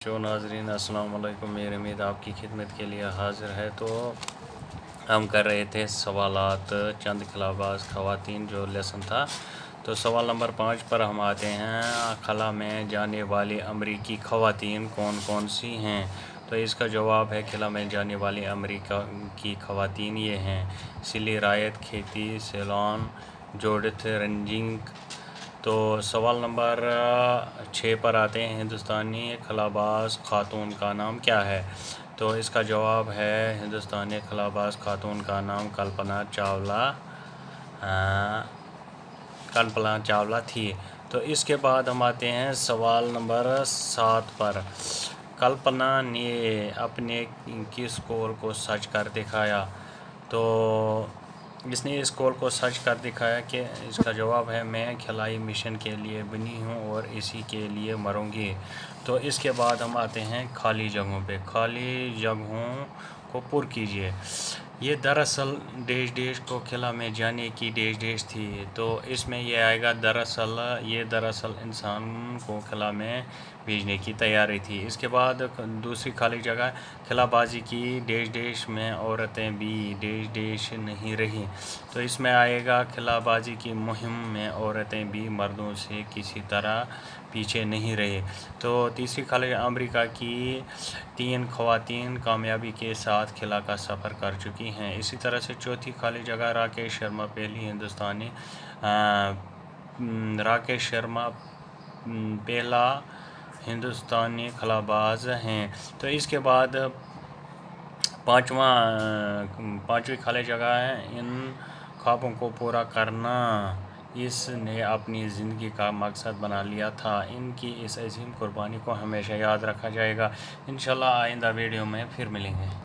جو ناظرین السلام علیکم، میری امید آپ کی خدمت کے لیے حاضر ہے۔ تو ہم کر رہے تھے سوالات چند خلاباز خواتین جو لیسن تھا۔ تو سوال نمبر 5 پر ہم آتے ہیں، خلا میں جانے والی امریکی خواتین کون کون سی ہیں؟ تو اس کا جواب ہے خلا میں جانے والی امریکہ کی خواتین یہ ہیں: سیلی رائٹ، کیتھی سیلون، جوڈتھ رنجنگ۔ تو سوال نمبر 6 پر آتے ہیں، ہندوستانی خلاباز خاتون کا نام کیا ہے؟ تو اس کا جواب ہے ہندوستانی خلاباز خاتون کا نام کلپنا چاولہ تھی۔ تو اس کے بعد ہم آتے ہیں سوال نمبر 7 پر، کلپنا نے اپنے کس قول کو سچ کر دکھایا؟ تو اس نے اس قول کو سچ کر دکھایا کہ اس کا جواب ہے میں خلائی مشن کے لیے بنی ہوں اور اسی کے لیے مروں گی۔ تو اس کے بعد ہم آتے ہیں خالی جگہوں پہ، خالی جگہوں کو پر کیجیے۔ یہ دراصل کو خلا میں جانے کی تھی۔ تو اس میں یہ آئے گا دراصل انسان کو خلا میں بھیجنے کی تیاری تھی۔ اس کے بعد دوسری خالی جگہ، خلا بازی کی میں عورتیں بھی نہیں رہیں۔ تو اس میں آئے گا خلا بازی کی مہم میں عورتیں بھی مردوں سے کسی طرح پیچھے نہیں رہیں۔ تو تیسری خالی، امریکہ کی 3 خواتین کامیابی کے ساتھ خلا کا سفر کر چکی ہیں۔ اسی طرح سے چوتھی خالی جگہ، راکیش شرما پہلا ہندوستانی خلاباز ہیں۔ تو اس کے بعد پانچویں خالی جگہ ہے، ان خوابوں کو پورا کرنا اس نے اپنی زندگی کا مقصد بنا لیا تھا۔ ان کی اس عظیم قربانی کو ہمیشہ یاد رکھا جائے گا۔ انشاءاللہ آئندہ ویڈیو میں پھر ملیں گے۔